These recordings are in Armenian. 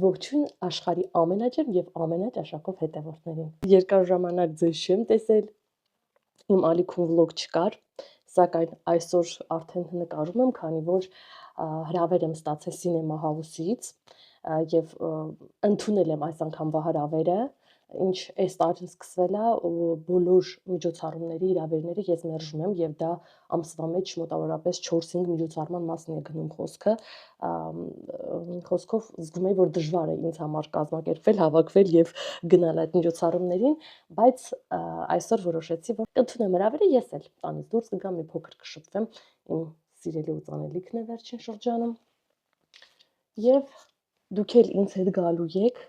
Ողջույն աշխարհի ամենաջերմ եւ ամենաճաշակով հետևորդներին։ Երկար ժամանակ ձեզ չեմ տեսել, իմ ալիքում վլոգ չկար, սակայն այսօր արդեն նկարում եմ, քանի որ հրավեր եմ ստացել Cinema House-ից եւ ընդունել եմ այս անգամվա հրավերը, ինչ այս տարին սկսվել է բոլոր միջոցառումների հրավերները ես մերժում եմ եւ դա ամսվա մեջ մոտավորապես 4-5 միջոցառման մասն է գնում խոսքը, խոսքով զգում եմ, որ դժվար է ինձ համար կազմակերպվել, հավաքվել եւ գնալ այդ միջոցառումներին, բայց այսօր որոշեցի, որ կընդունեմ հրավերը, ես էլ տանից դուրս կգամ, մի փոքր կշփվեմ, իմ սիրելի ու ծանելիքն է վերջին շրջանում եւ դուք էլ ինձ հետ գալու եք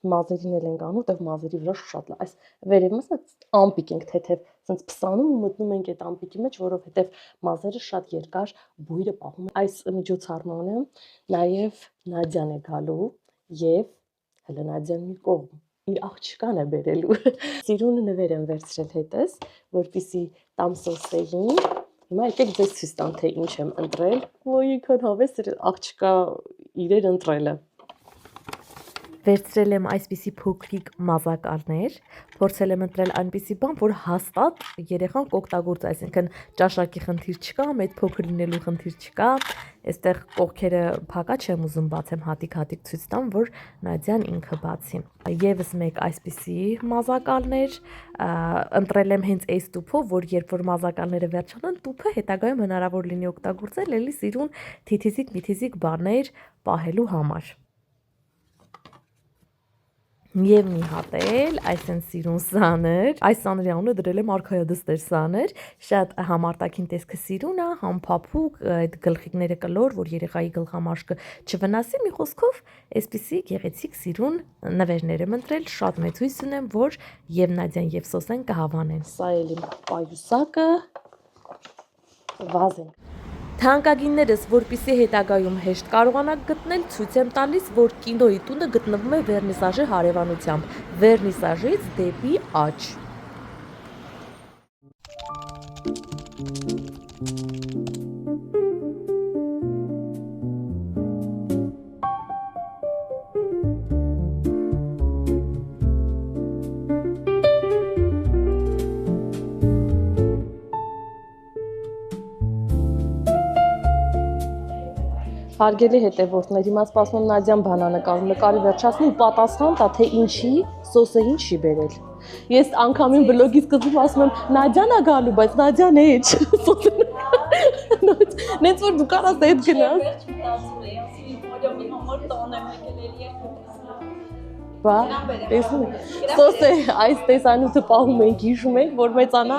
մազերին էլ ենք անում, որտեղ մազերի վրա շատ լավ։ Այս վերևից ամպիկ ենք թեթև, ասենց փսանում ու մտնում ենք այդ ամպիկի մեջ, որովհետև մազերը շատ երկար բույրը պահում է։ Այս միջոցառմանը նաև Նադյան է գալու եւ հələ Նադյան մի կողմ իր աղջկան է բերելու։ Սիրուն նվեր եմ վերցրել հետս, որպեսզի տամ սոսեին։ Հիմա եկեք ձեզ ցույց տամ, թե ինչ եմ ընտրել։ Ոյ, քան հավես աղջկա իրեր ընտրելը։ Վերցրել եմ այսպիսի փոքրիկ մազակալներ, փորձել եմ ընտրել այնպիսի բան, որ հաստատ երեխան կօգտագործի, այսինքն ճաշակի խնդիր չկա, մեծ փոքր լինելու խնդիր չկա, այստեղ կողքերը փակա չեմ ուզում բացեմ, հատիկ ցույց տամ, որ Նադյան ինքը բացի։ Եվս մեկ այսպիսի մազակալներ, ընտրել եմ հենց այս տուփով, որ երբ որ մազակալները վերջանան, տուփը հետագայում հնարավոր լինի օգտագործել էլի սիրուն թիթիզիկ բաներ պահելու համար։ Եվ մի հատ էլ, այսեն սիրուն սաներ, այս սաների անունը դրել եմ արքայադստեր սաներ, շատ համարտակին տեսքը սիրուն է, համփափուկ, այդ գլխիկները կլոր, որ երեխայի գլխամաշկը չվնասի, մի խոսքով, այսպիսի գեղեցիկ սիրուն նվերներ եմ ընտրել, շատ մեծ հույս ունեմ, որ եւ Նադյան եւ Սոսեն կհավանեն։ Սա էլ իմ պայուսակը, վազեն։ Թանկագիններս, որպեսզի հետագայում հեշտ կարողանաք գտնել, ցույց եմ տալիս, որ կինոյի տունը գտնվում է վերնիսաժի հարևանությամբ, վերնիսաժից դեպի աջ։ Հարգելի հետևորդներ, հիմա սպասում եմ Նադյան բանանկարում, նկարի վերջացնում ու պատասխան տա, թե ինչի Սոսեին չի բերել։ Ես անգամին վլոգի սկզբում ասում եմ Նադյան է գալու, բայց Նադյան է նենց որ դու կարաս հետ գնաս։ Բա, տեսնում եք, Սոսե այս տեսանյութը պահում ենք, հիշում ենք, որ մեծանա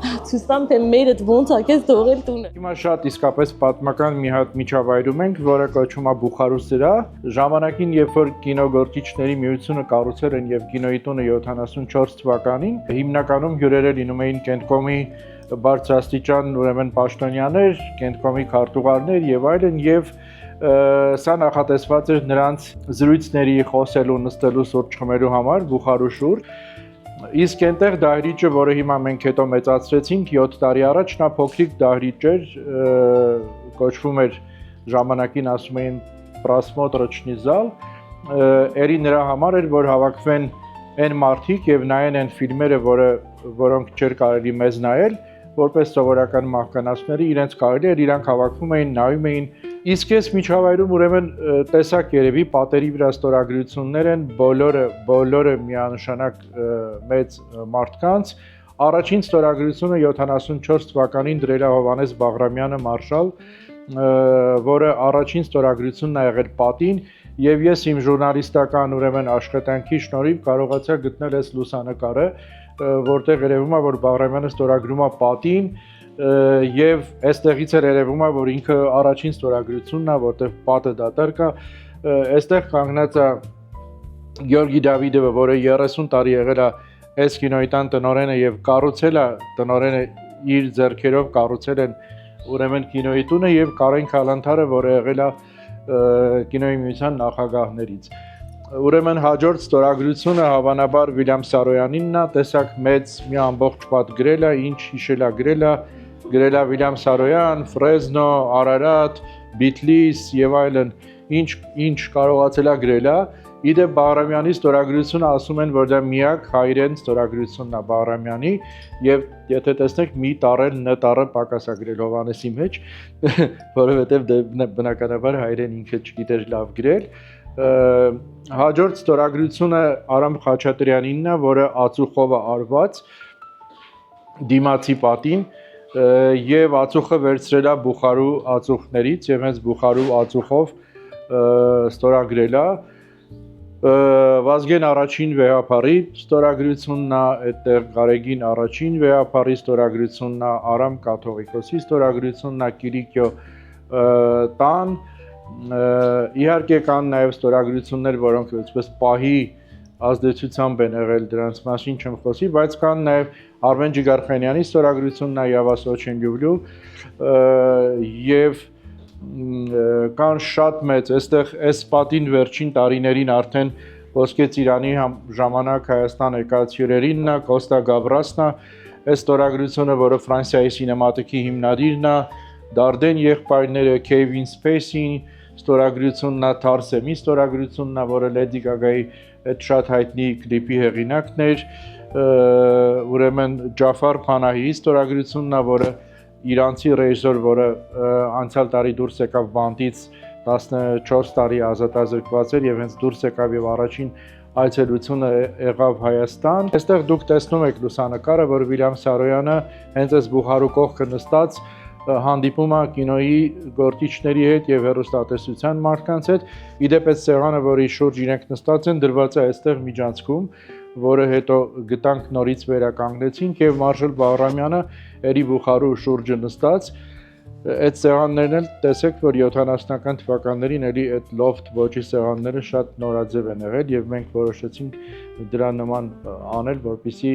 ցույց տամ, թե մերդ ոնց է քեզ թողել տունը։ Հիմա շատ իսկապես պատմական մի հատ միջավայրում ենք, որը կոչվում է Բուխարու սրահ։ Ժամանակին, երբ որ կինոգործիչների միությունը կառուցել են եւ կինոյի տունը 74 թվականին, հիմնականում հյուրերը լինում էին Կենտկոմի բարձրաստիճան, ուրեմն պաշտոնյաներ, Կենտկոմի քարտուղարներ եւ այլն, եւ սա նախատեսված էր նրանց զրույցների, խոսելու, նստելու, սուրճ խմելու համար Բուխարու շուրջ։ Իսկ այնտեղ դահլիճը, որը հիմա մենք հետո մեծացրեցինք 7 տարի առաջ, նա փոքրիկ դահլիճ էր, կոչվում էր ժամանակին ասում էին Просмотрочный зал, երի նրա համար էր, որ հավաքվեն այն մարդիկ եւ նայեն այն ֆիլմերը, որոնք չէր կարելի մեզ նայել, որպես սովորական մահկանացուների, իրենց կարելի էր, իրանք հավաքվում էին, նայում էին։ Իսկ այս միջավայրում ուրեմն տեսակ երևի պատերի վրա ստորագրություններ են բոլորը միանշանակ մեծ մարդկանց։ Առաջին ստորագրությունը 74 թվականին դրել է Հովհաննես Բաղրամյանը մարշալ, որը առաջին ստորագրությունն է եղել պատին, եւ ես իմ ժուրնալիստական ուրեմն աշխատանքի շնորհիվ կարողացա գտնել այս լուսանկարը, որտեղ երևում է, որ Բաղրամյանը ստորագրում է պատին, եւ այստեղից էլ երևում է, որ ինքը առաջին ստորագրությունն է, որտեղ պատը դատարկ է, այստեղ կանգնած է Գյորգի Դավիդովը, որը 30 տարի եղել է այս կինոյի տան տնօրենը եւ կառուցել է տնօրենը իր ձեռքերով կառուցել են ուրեմն կինոյի տունը եւ Կարեն Քալանթարը, որը եղել է կինոյի միության նախագահներից։ Ուրեմն հաջորդ ստորագրությունը հավանաբար Վիլյամ Սարոյանինն է, տեսակ մեծ մի ամբողջ պատ գրել է, ինչ հիշել է գրել է Վիլյամ Սարոյան, Ֆրեզնո, Արարատ, Beatles եւ այլն ինչ կարողացել է գրել է։ Իդե Բաղրամյանի ստորագրությունը ասում են, որ դա միակ հայերեն ստորագրությունն է Բաղրամյանի եւ եթե տեսնեք մի տառել ն տառը պակաս է գրել Հովանեսի մեջ, որովհետեւ բնականաբար հայերեն ինքը չգիտեր լավ գրել։ Հաջորդ ստորագրությունը Արամ Խաչատրյանինն է, որը ածուխով է արված դիմացի պատին եւ ածուխը վերցրել է Բուխարու ածուխներից եւ հենց Բուխարու ածուխով ստորագրել է Վազգեն առաջին վեհապարի ստորագրությունն է, այդտեղ Գարեգին առաջին վեհապարի ստորագրությունն է, Արամ Կաթողիկոսի ստորագրությունն է, Կիրիկյո տան, իհարկե կան նաև ստորագրություններ, որոնք այսպես պահի ազդեցությամբ են եղել դրանց մասին չեմ խոսի, բայց կան նաև Արմեն Ջիգարխանյանի ստորագրությունն է, Yavas Ochemyuvlu եւ կան շատ մեծ, այստեղ այս պատին վերջին տարիներին արդեն Ոսկե Ծիրանի ժամանակ Հայաստան եկած հյուրերինն է, Կոստա Գավրասն է, այս ստորագրությունը, որը Ֆրանսիայի սինեմատիկի հիմնադիրն է, Դարդեն եղբայրները, Kevin Spacey-ին ստորագրությունն է, Թարսեմի ստորագրությունն է, որը Lady Gaga-ի այդ շատ հայտնի կլիպի հեղինակն էր, ուրեմն Ջաֆար Փանահիի ստորագրությունն է, որը իրանցի ռեժիսոր, որը անցյալ տարի դուրս եկավ բանտից 14 տարի ազատազրկված էր եւ հենց դուրս եկավ եւ առաջին այցելությունը եղավ Հայաստան։ Այստեղ դուք տեսնում եք լուսանկարը, որ Վիլյամ Սարոյանը հենց այս Բուխարու կողքը նստած հանդիպում է կինոյի գործիչների հետ եւ հեռուստատեսության մարդկանց հետ։ Իդեպ այս սեղանը, որի շուրջ իրենք նստած են, դրված է այստեղ միջանցքում, որը հետո գտանք նորից վերականգնեցինք եւ Մարշալ Բաղրամյանը երի Բուխարու շուրջը նստած այդ սեղաններն էլ տեսեք, որ 70-ական թվականներին էլի այդ loft ոճի սեղանները շատ նորաձև են եղել եւ մենք որոշեցինք դրա նման անել, որպեսզի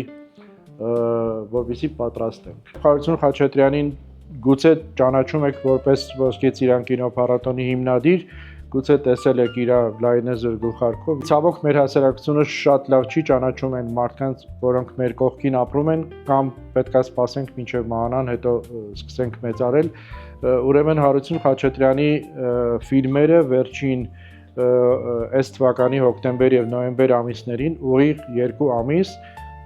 պատրաստենք։ Խարություն Խաչատրյանին գուցե ճանաչում եք որպես Ոսկե Ծիրան կինոփառատոնի հիմնադիր, գուցե տեսել եք իր լայնեզր գլխարկով։ Ցավոք մեր հասարակությունը շատ լավ չի ճանաչում այն մարդկանց, որոնք մեր կողքին ապրում են կամ պետքա սպասենք մինչև մահանան, հետո սկսենք մեծարել։ Ուրեմն Հարություն Խաչատրյանի ֆիլմերը վերջին այս թվականի հոկտեմբեր եւ նոյեմբեր ամիսներին ուղիղ 2 ամիս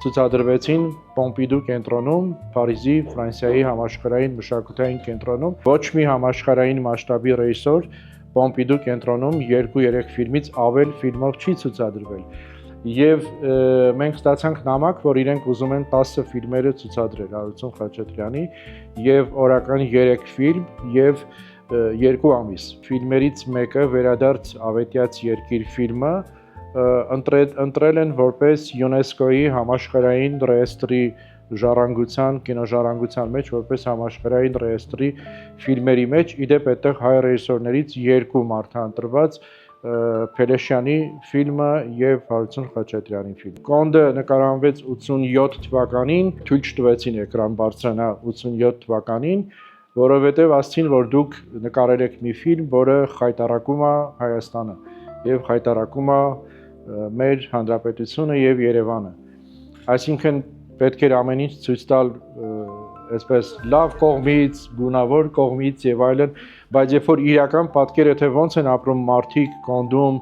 ցուցադրվեցին Պոմպիդու կենտրոնում, Փարիզի, Ֆրանսիայի համաշխարհային մշակութային կենտրոնում։ Ոչ մի համաշխարհային մասշտաբի ռեժիսոր Պոմպիդու կենտրոնում 2-3 ֆիլմից ավել ֆիլմով չի ցուցադրվել։ Եվ մենք ստացանք նամակ, որ իրենք ուզում են 10 ֆիլմերը ցուցադրել Հարություն Խաչատրյանի եւ օրական 3 ֆիլմ եւ 2 ամիս։ Ֆիլմերից մեկը Վերադարձ Ավետյաց երկիր ֆիլմը ընտրել են որպես ՅՈՒՆԵՍԿՕ-ի համաշխարհային ռեեստրի ժառանգության, կինոժառանգության մեջ որպես համաշխարհային ռեեստրի ֆիլմերի մեջ, իդեպ այդտեղ հայ ռեժիսորներից 2 մարդ ընտրված Փելեշյանի ֆիլմը եւ Հարություն Խաչատրյանի ֆիլմը։ Կոնդը նկարահանվեց 87 թվականին, թույլ չտվեցին էկրան բարձրանա 87 թվականին, որովհետեւ ասցին, որ դուք նկարել եք մի ֆիլմ, որը խայտարակում է Հայաստանը եւ խայտարակում է մեր հանրապետությունը եւ Երևանը։ Այսինքն պետք էր ամեն ինչ ցույց տալ այսպես լավ կողմից, գունավոր կողմից եւ այլն, բայց երբ որ իրական պատկերը թե ոնց են ապրում մարդիկ Կոնդում,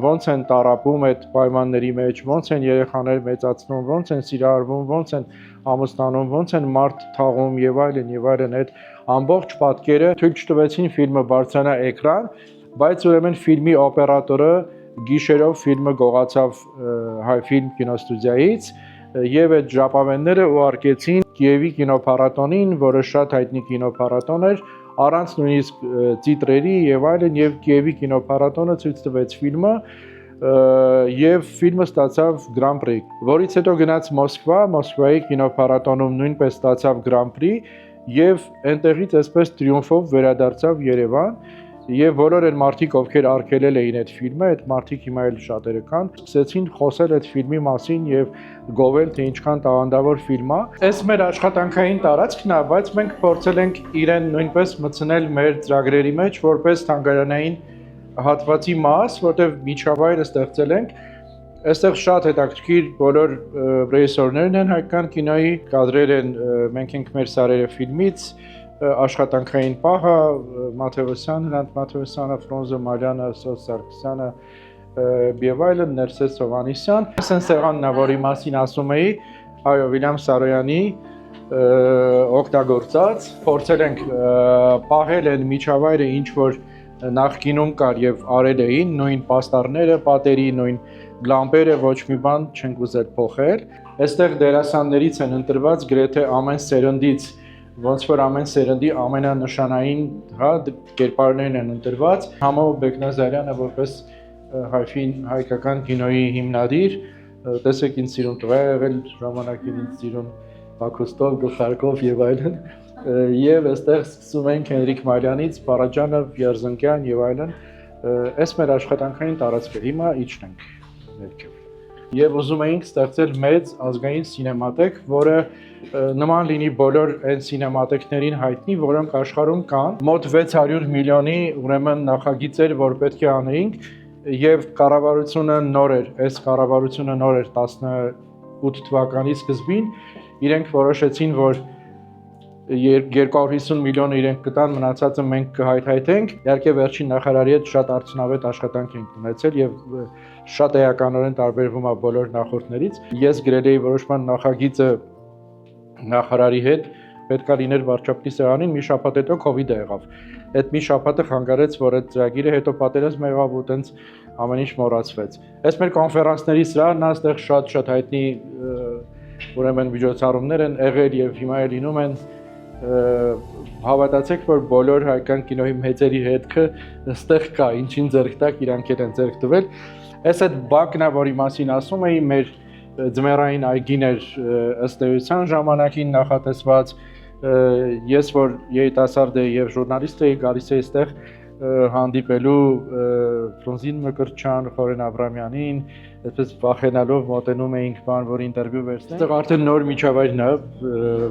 ոնց են տառապում այդ պայմանների մեջ, ոնց են երեխաներ մեծացնում, ոնց են սիրահարվում, ոնց են ամուսնանում, ոնց են մարդ թաղում եւ այլն, այդ ամբողջ պատկերը թույլ չտվեցին ֆիլմը բարձրանա էկրան, բայց ուրեմն ֆիլմի օպերատորը գիշերով ֆիլմը գողացավ Հայ ֆիլմ կինոստուդիայից եւ այդ ժապավենները ուղարկեցին Կիևի կինոփառատոնին, որը շատ հայտնի կինոփառատոն էր, առանց նույնիսկ տիտրերի եւ այլն, եւ Կիևի կինոփառատոնը ցույց տվեց ֆիլմը եւ ֆիլմը ստացավ Grand Prix, որից հետո գնաց Մոսկվա, Մոսկվայի կինոփառատոնում նույնպես ստացավ Grand Prix եւ այնտեղից այսպես տրիումֆով վերադարձավ Երևան։ Եվ բոլոր այն մարդիկ, ովքեր արգելել էին այդ ֆիլմը, այդ մարդիկ հիմա էլ շատերը կան, սկսեցին խոսել այդ ֆիլմի մասին եւ գովել, թե ինչքան տաղանդավոր ֆիլմ է։ Այս մեր աշխատանքային տարածքն է, բայց մենք փորձել ենք իրեն նույնպես մտցնել մեր ծրագրերի մեջ, որպես թանգարանային հատվածի մաս, որտեղ միջավայրը ստեղծել ենք։ Այստեղ շատ հետաքրքիր բոլոր ռեժիսորներն են հայկական կինոյի, կադրեր են մենք ենք մեր սարերը ֆիլմից, աշխատանքային պահը Մաթևոսյանը, Հրանտ Մաթևոսյանը, Ֆրոնզը Մարյանը, Սոս Սարգսյանը եւ այլն, Ներսես Հովհաննիսյան։ Այսինքն սեղանն է, որի մասին ասում էի, այո, Վիլյամ Սարոյանի օգտագործած, փորձել ենք պահել այն միջավայրը, ինչ որ նախկինում կար եւ արել էին, նույն պաստառները, պատերի, նույն լամպերը, ոչ մի բան չենք ուզել փոխել։ Այստեղ դերասաններից են ընտրված գրեթե ամեն սերնդից, ոնց որ ամեն սերնդի ամենանշանային, հա, կերպարներն են ընտրված։ Համո Բեկնազարյանը որպես հայկական կինոյի հիմնադիր, տեսեք ինձ սիրուն տղա եղել, ժամանակին ինձ սիրուն Բաքոստով, Գլխարկով եւ այլն, եւ այստեղ սկսում ենք Հենրիկ Մարյանից, Պարաջանով, Երզնկյան եւ այլն, այս մեր աշխատանքային տարածքը, հիմա իջնենք ներքև։ Եվ ուզում էինք ստեղծել մեծ ազգային սինեմատեք, որը նման լինի բոլոր այն սինեմատեկներին հայտնի, որոնք աշխարհում կան։ Մոտ 600 միլիոնի ուրեմն նախագիծեր, որ պետք է անեինք, եւ կառավարությունը նոր էր, այս կառավարությունը նոր էր 18 թվականի սկզբին, իրենք որոշեցին, որ 250 միլիոնը իրենք կտան, մնացածը մենք կհայթայթենք։ Իհարկե վերջին նախարարի հետ շատ արդյունավետ աշխատանք ենք ունեցել եւ շատ էականորեն տարբերվում է բոլոր նախորդներից։ Ես գրել էի որոշման նախագիծը նախարարի հետ, պետքա լիներ վարչապետի սեղանին, մի շաբաթ հետո COVID-ը եղավ։ Այդ մի շաբաթը խանգարեց, որ այդ ծրագիրը հետո պատերազմ եղավ ու տենց ամեն ինչ մոռացվեց։ Այս մեր կոնֆերանսների սրահն է, այստեղ շատ հայտնի ուրեմն միջոցառումներ են եղել եւ հիմա էլ լինում են։ Հավատացեք, որ բոլոր հայկական կինոյի մեծերի հետքը այստեղ կա, ինչին ձեռք տակ, իրանք են ձեռք տվել։ Այս այդ բակն է, որի մասին ասում էի, մեր ձմեռային այգին էր ըստ էության ժամանակին նախատեսված։ Ես որ երիտասարդ էի եւ ժուրնալիստ էի, գալիս էի այստեղ հանդիպելու Ֆրունզին Մկրտչյան, Խորեն Աբրամյանին, այսպես վախենալով մոտենում էինք բան, որ ինտերվյու վերցնենք։ Այստեղ արդեն նոր միջավայրն է,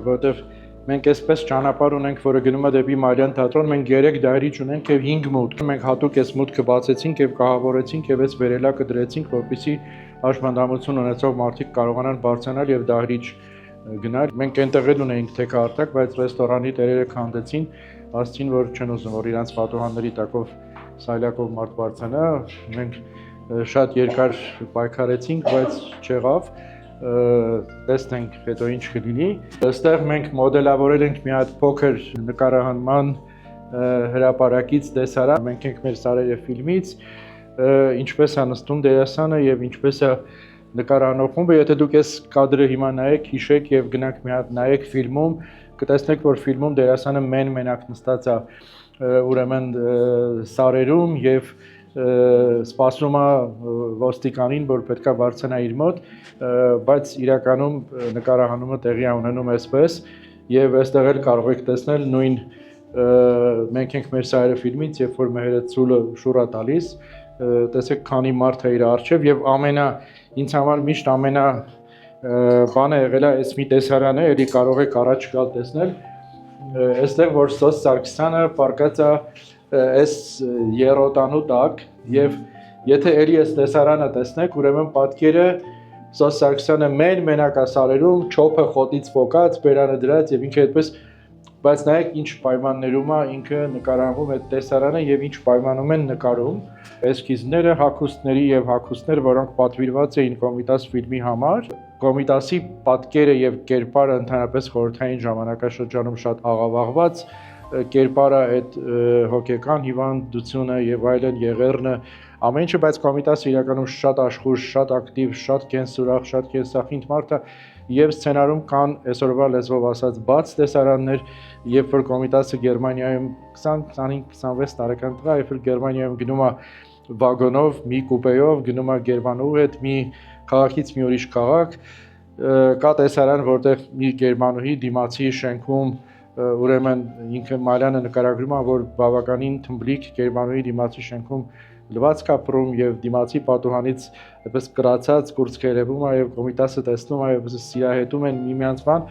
որտեղ մենք այսպես ճանապարհ ունենք, որը գնում է դեպի Մարիան թատրոն, մենք 3 դահլիճ ունենք եւ 5 մուտք։ Մենք հատուկ այս մուտքը բացեցինք եւ կահավորեցինք եւ այս վերելակը դրեցինք, որպեսզի հաշմանդամություն ունեցող մարդիկ կարողանան բարձրանալ եւ դահլիճ գնալ։ Մենք այնտեղ էլ ունեինք թեքարտակ, բայց ռեստորանի տերերը քանդեցին, ասացին, որ չեն ուզում, որ իրանց պատուհանների տակով սայլակով մարդ բարձրանա։ Մենք շատ երկար պայքարեցինք, բայց չեղավ։ Տեսնենք հետո ինչ կլինի։ Այստեղ մենք մոդելավորել ենք մի հատ փոքր նկարահանման հրապարակից տեսարան։ Մենք ենք մեր սարերը ֆիլմից, ինչպես է նստում դերասանը եւ ինչպես է նկարահանող խումբը։ Եթե դուք այս կադրը հիմա նայեք, հիշեք եւ գնաք մի հատ նայեք ֆիլմում, կտեսնեք, որ ֆիլմում դերասանը մենակ նստած է ուրեմն սարերում եւ սպասում է ոստիկանին, որ պետքա բարձրանա իր մոտ, բայց իրականում նկարահանումը տեղի է ունենում այսպես եւ այստեղ էլ կարող եք տեսնել նույն մենք ենք մեր սայրը ֆիլմից, երբ որ Մեհերը ցուլը շուռա տալիս, տեսեք քանի մարդ է իր առջև եւ ինձ համար միշտ ամենա բանը եղել է այս մի տեսարանը, էլի կարող եք առաջ գալ տեսնել, այստեղ որ Սոս Սարգսյանը պարկած է այս երոտանու տակ եւ եթե էլի այս տեսարանը տեսնեք, ուրեմն պատկերը Սոս Սարգսյանը մենակ է սարերում, չոփը խոտից փոկած, բերանը դրած եւ ինքը այդպես, բայց նայեք ինչ պայմաններում է ինքը նկարահանվում այդ տեսարանը եւ ինչ պայմանում են նկարում։ Էսքիզները հագուստների եւ հագուստներ, որոնք պատվիրված էին Կոմիտաս ֆիլմի համար, Կոմիտասի պատկերը եւ կերպարը ընդհանրապես խորհրդային ժամանակաշրջանում շատ աղավաղված կերպարը, այդ հոգեկան հիվանդությունը եւ այլն եղերնը, ամեն ինչը, բայց Կոմիտասը իրականում շատ աշխույժ, շատ ակտիվ, շատ կենսուրախ, շատ կենսախինդ մարդ է եւ սցենարում կան այսօրվա լեզվով ասած բաց տեսարաններ, երբ որ Կոմիտասը Գերմանիայում 20-25-26 տարեկան տղա, երբ որ Գերմանիայում գնում է վագոնով, մի կուպեյով, գնում է Գերմանու հետ մի քաղաքից մի ուրիշ քաղաք, կա տեսարան, որտեղ մի գերմանուհի դիմացի շենքում ուրեմն ինքը Մարյանը նկարագրում է, որ բավականին թմբլիկ գերմանուհի դիմացի շենքում լվացք ապրում եւ դիմացի պատուհանից այդպես կրացած կուրծք երևում է եւ Կոմիտասը տեսնում է եւ սիրահետում են միմյանց բան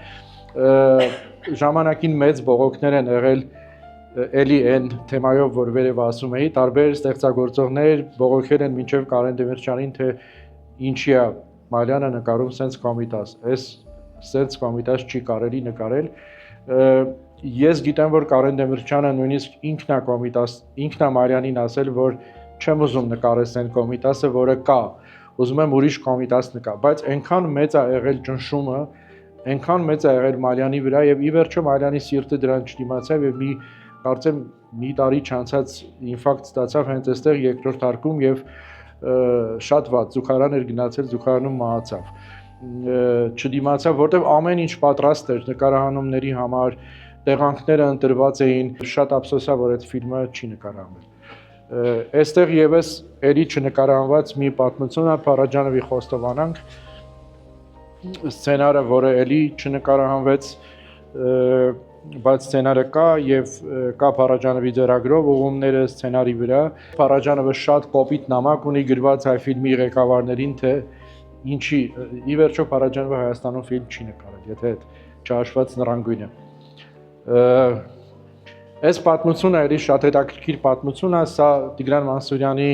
ժամանակին մեծ բողոքներ են եղել էլի այն թեմայով որ վերև ասում էի տարբեր ստեղծագործողներ բողոքել են մինչեւ Կարեն Դեմիրճյանին թե ինչի է Մարյանը նկարում սենց Կոմիտաս այս սենց Կոմիտաս չի կարելի նկարել Ես գիտեմ, որ Կարեն Դեմիրճյանը նույնիսկ ինքն է Մարյանին ասել, որ չեմ ուզում նկարես այն Կոմիտասը, որը կա, ուզում եմ ուրիշ Կոմիտաս նկա, բայց այնքան մեծ է եղել ճնշումը, այնքան մեծ է եղել Մարյանի վրա եւ ի վերջո Մարյանի սիրտը դրան չդիմացավ եւ կարծեմ մի տարի չանցած ինֆարկտ ստացավ հենց այստեղ երկրորդ հարկում եւ շատ վատ զուգարան էր գնացել, զուգարանում մահացավ։ Չդիմացավ, որտեվ ամեն ինչ պատրաստ էր նկարահանումների համար, տեղանքները ընտրված էին, շատ ափսոսա, որ այդ ֆիլմը չի նկարահանվել։ Այստեղ եւս էլի չնկարահանված մի պատմություն է Փարաջանովի Խոստովանանք, սցենարը, որը էլի չնկարահանվեց, բայց սցենարը կա եւ կա Փարաջանովի ձեռագրով ուղումները սցենարի վրա։ Փարաջանովը շատ կոպիտ նամակ ունի գրված հայ ֆիլմի ղեկավարներին, թե ինչի ի վերջո Փարաջանովը Հայաստանում ֆիլմ չի նկարել, եթե այդ չհաշված նռանգույնը։ Այս պատմությունը էլի շատ հետաքրքիր պատմություն է, սա Տիգրան Մանսուրյանի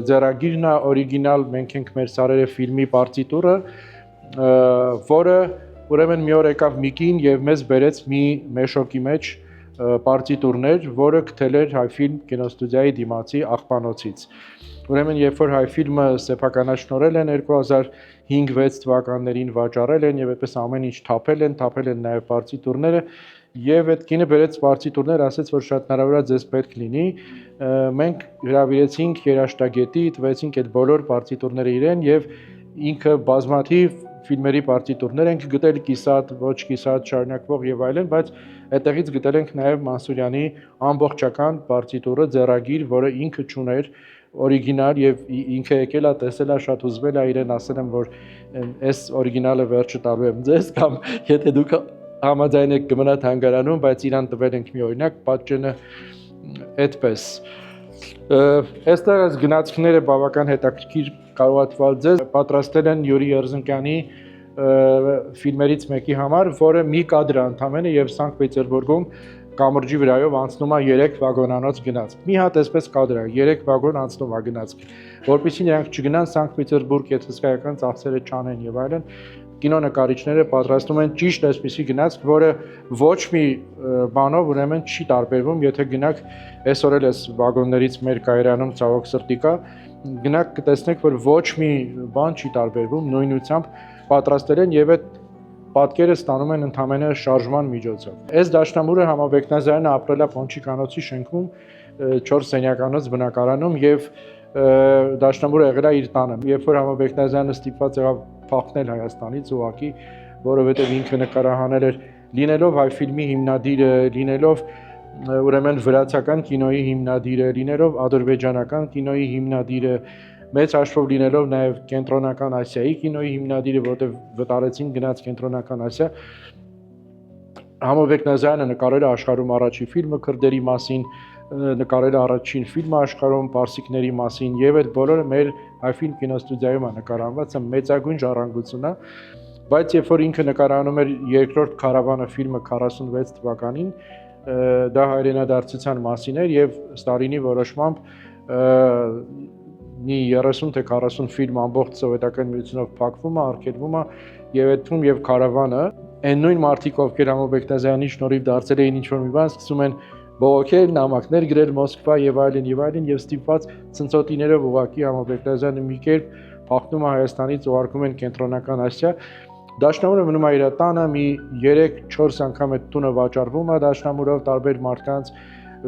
ձեռագիրն է, օրիգինալ «Մենք ենք մեր սարերը» ֆիլմի պարտիտուրը, որը ուրեմն մի օր եկավ Միկին եւ մեզ բերեց մի մեշոկի մեջ պարտիտուրներ, որը գտել էր Հայֆիլմ կինոստուդիայի դիմացի աղբանոցից։ Ուրեմն երբ որ Հայֆիլմը սեփականաշնորհել են 2005-6 թվականներին վաճառել են եւ այդպես ամեն ինչ թափել են նաեւ պարտիտուրները եւ այդ կինը բերեց պարտիտուրներ, ասաց որ շատ հնարավոր է ձեզ պետք լինի։ Մենք հրավիրեցինք երաշտագետի, տվեցինք այդ բոլոր պարտիտուրները իրեն եւ ինքը բազմաթիվ ֆիլմերի պարտիտուրներ ենք գտել, կիսատ, ոչ կիսատ, շարունակվող եւ այլն, բայց այդտեղից գտել ենք նաեւ Մանսուրյանի ամբողջական պարտիտուրը, ձեռագիր, որը ինքը ճուներ, օրիգինալ եւ ինքը եկել է, տեսել է, շատ ուզվել է, իրեն ասել եմ, որ այս օրիգինալը վերջը տալու եմ ձեզ, կամ եթե դուք համաձայն եք կմնա թանգարանում, բայց իրան տվել ենք մի օրինակ, պատճենը այդպես։ Այստեղ այս գնացքները բավական հետաքրքիր կարող է թվալ ձեզ, պատրաստել են Յուրի Երզնկյանի ֆիլմերից մեկի համար, որը մի կադր է ընդամենը եւ Սանկտ Պետերբուրգում կամրջի վրայով անցնում է 3 վագոնանոց գնացք։ Մի հատ այսպես կադր է, 3 վագոն անցնում է գնացք, որպեսզի նրանք չգնան Սանկտ Պետերբուրգ, եթե հսկայական ծախսերը չանեն եւ այլն, կինոնկարիչները պատրաստում են ճիշտ այսպիսի գնացք, որը ոչ մի բանով ուրեմն չի տարբերվում, եթե գնաք այսօր էլ այս վագոններից մեր կայարանում ցավոք սրտի կա, գնաք կտեսնեք, որ ոչ մի բան չի տարբերվում, նույնությամբ պատրաստել են եւ այդ պատկերը ստանում են ընդամենը շարժման միջոցով։ Այս դաշնամուրը Համաբեկնազարյանը ապրել է Պոնչիկանոցի շենքում 4 սենյականոց բնակարանում եւ դաշնամուրը եղել է իր տանը։ Երբ որ Համաբեկնազարյանը ստիպված եղավ փախնել Հայաստանից ուղակի, որովհետեւ ինքը նկարահանել էր լինելով հայ ֆիլմի հիմնադիրը, լինելով ուրեմն վրացական կինոյի հիմնադիրը, լինելով ադրբեջանական կինոյի հիմնադիրը, մեծ հաշվով լինելով նաև կենտրոնական Ասիայի կինոյի հիմնադիրը, որտեղ վտարեցին գնաց կենտրոնական Ասիա, Համաբեկնազարյանը նկարել է աշխարհում առաջին ֆիլմը քրդերի մասին, նկարել է առաջին ֆիլմը աշխարհում պարսիկների մասին եւ այդ բոլորը մեր Հայֆիլմ կինոստուդիայում է նկարահանված, մեծագույն ժառանգություն է, բայց երբ որ ինքը նկարահանում էր երկրորդ Քարավանը ֆիլմը 46 թվականին, դա հայրենադարձության մասին էր եւ Ստալինի որոշմամբ մի 30 թե 40 ֆիլմ ամբողջ սովետական միությունով փակվում է, արգելվում է եւ այդ թվում եւ Քարավանը այն նույն մարդիկ, ովքեր Համաբեկնազարյանի շնորհիվ դարձել էին ինչ-որ մի բան, սկսում են բողոքել, նամակներ գրել Մոսկվա եւ այլն եւ ստիպված ցնցոտիներով ուղակի Համաբեկնազարյանը մի կերպ փախնում է Հայաստանից, ուղարկում են կենտրոնական Ասիա։ Դաշնամուրը մնում է իր տանը, մի 3-4 անգամ այդ տունը վաճառվում է դաշնամուրով տարբեր մարդկանց։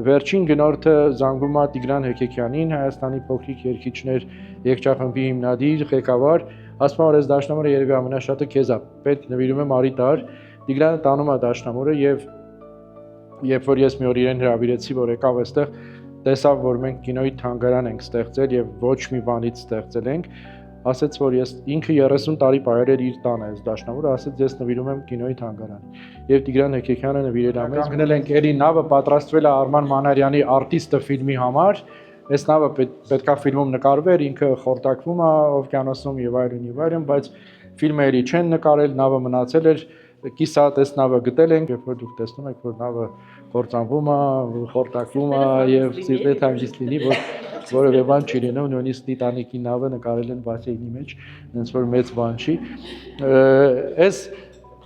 Վերջին գնորդը զանգում է Տիգրան Հեկեկյանին, Հայաստանի փոքրիկ երգիչներ երգչախմբի հիմնադիր, ղեկավար, ասում է, որ այս դաշնամուրը երևի ամենաշատը քեզ է, պետք նվիրում եմ արի տար։ Տիգրանը տանում է դաշնամուրը եւ երբ որ ես մի օր իրեն հրավիրեցի, որ եկավ այստեղ, տեսավ, որ մենք կինոյի թանգարան ենք ստեղծել եւ ոչ մի բանից ստեղծել ենք, ասաց, որ ես ինքը 30 տարի պայել էր իր տանը այս դաշնամուրը, ասաց, ես նվիրում եմ կինոյի թանգարանին։ Եվ Տիգրան Հեկեկյանը նվիրել է մեզ։ Կանգնել ենք էլի նավը պատրաստվել է Արման Մանարյանի Արտիստը ֆիլմի համար։ Այս նավը պետքա ֆիլմում նկարվեր, ինքը խորտակվում է օվկիանոսում եւ այլն, բայց ֆիլմը էլի չեն նկարել, նավը մնացել էր կիսատ այս նավը գտել ենք, երբ որ դուք տեսնում եք, որ նավը կործանվում է, խորտակվում է եւ սիրտը հանգիստ լինի, որ որևէ բան չի լինում, նույնիսկ Տիտանիկի նավը նկարել են բասեյնի մեջ, այնց որ մեծ բան չի։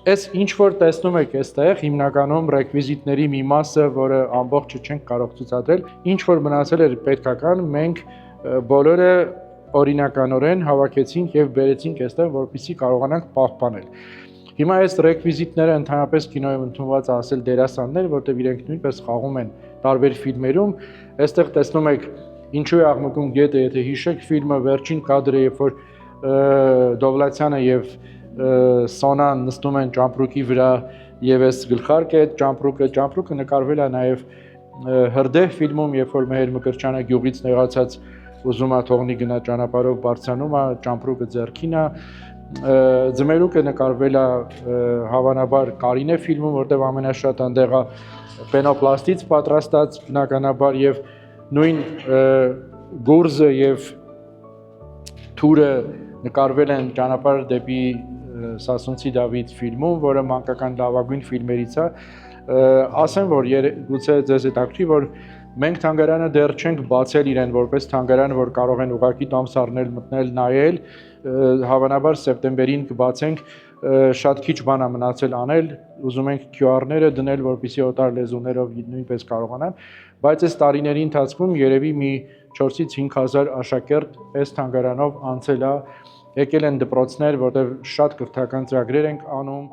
Այս ինչ որ տեսնում եք այստեղ հիմնականում ռեկվիզիտների մի մասը, որը ամբողջը չենք կարող ցուցադրել, ինչ որ մնացել էր պետքական, մենք բոլորը օրինականորեն հավաքեցինք եւ բերեցինք այստեղ, որպեսզի կարողանանք պահպանել։ Հիմա այս ռեկվիզիտները ընդհանրապես կինոյում ընդունված ասել դերասաններ, որտեղ իրենք նույնպես խաղում են տարբեր ֆիլմերում, այստեղ տեսնում եք Ինչու է աղմկում գետը, եթե հիշեք ֆիլմը վերջին կադրը, երբ որ Դովլաթյանը եւ Սոնան նստում են ճամպրուկի վրա եւ այս գլխարկը այդ ճամպրուկը նկարվել է նաեւ Հրդեհ ֆիլմում, երբ որ Մեհեր Մկրտչյանը գյուղից նեղացած ուզում է թողնի գնա ճանապարհով բարձրանում է, ճամպրուկը ձեռքին է, Ձմերուկը նկարվել է հավանաբար Կարինե ֆիլմում, որտեղ ամենաշատ այնտեղ է պենոպլաստից պատրաստած բնականաբար եւ նույն գորզը եւ թուրը նկարվել են ճանապարհ դեպի Սասունցի Դավիթ ֆիլմում, որը մանկական լավագույն ֆիլմերից է, ասեմ, որ գուցե ձեզ հետաքրքրի, որ մենք թանգարանը դեռ չենք բացել իրեն որպես թանգարան, որ կարող են ուղղակի տոմսառնել, մտնել, նայել, հավանաբար սեպտեմբերին կբացենք, շատ քիչ բան է մնացել անել, ուզում ենք QR-ները դնել, որպեսզի օտար լեզուներով նույնպես կարողանան, բայց այս տարիների ընթացքում երևի մի 4-ից 5,000 աշակերտ այս թանգարանով անցել է, եկել են դպրոցներ, որտեղ շատ կրթական ծրագրեր ենք անում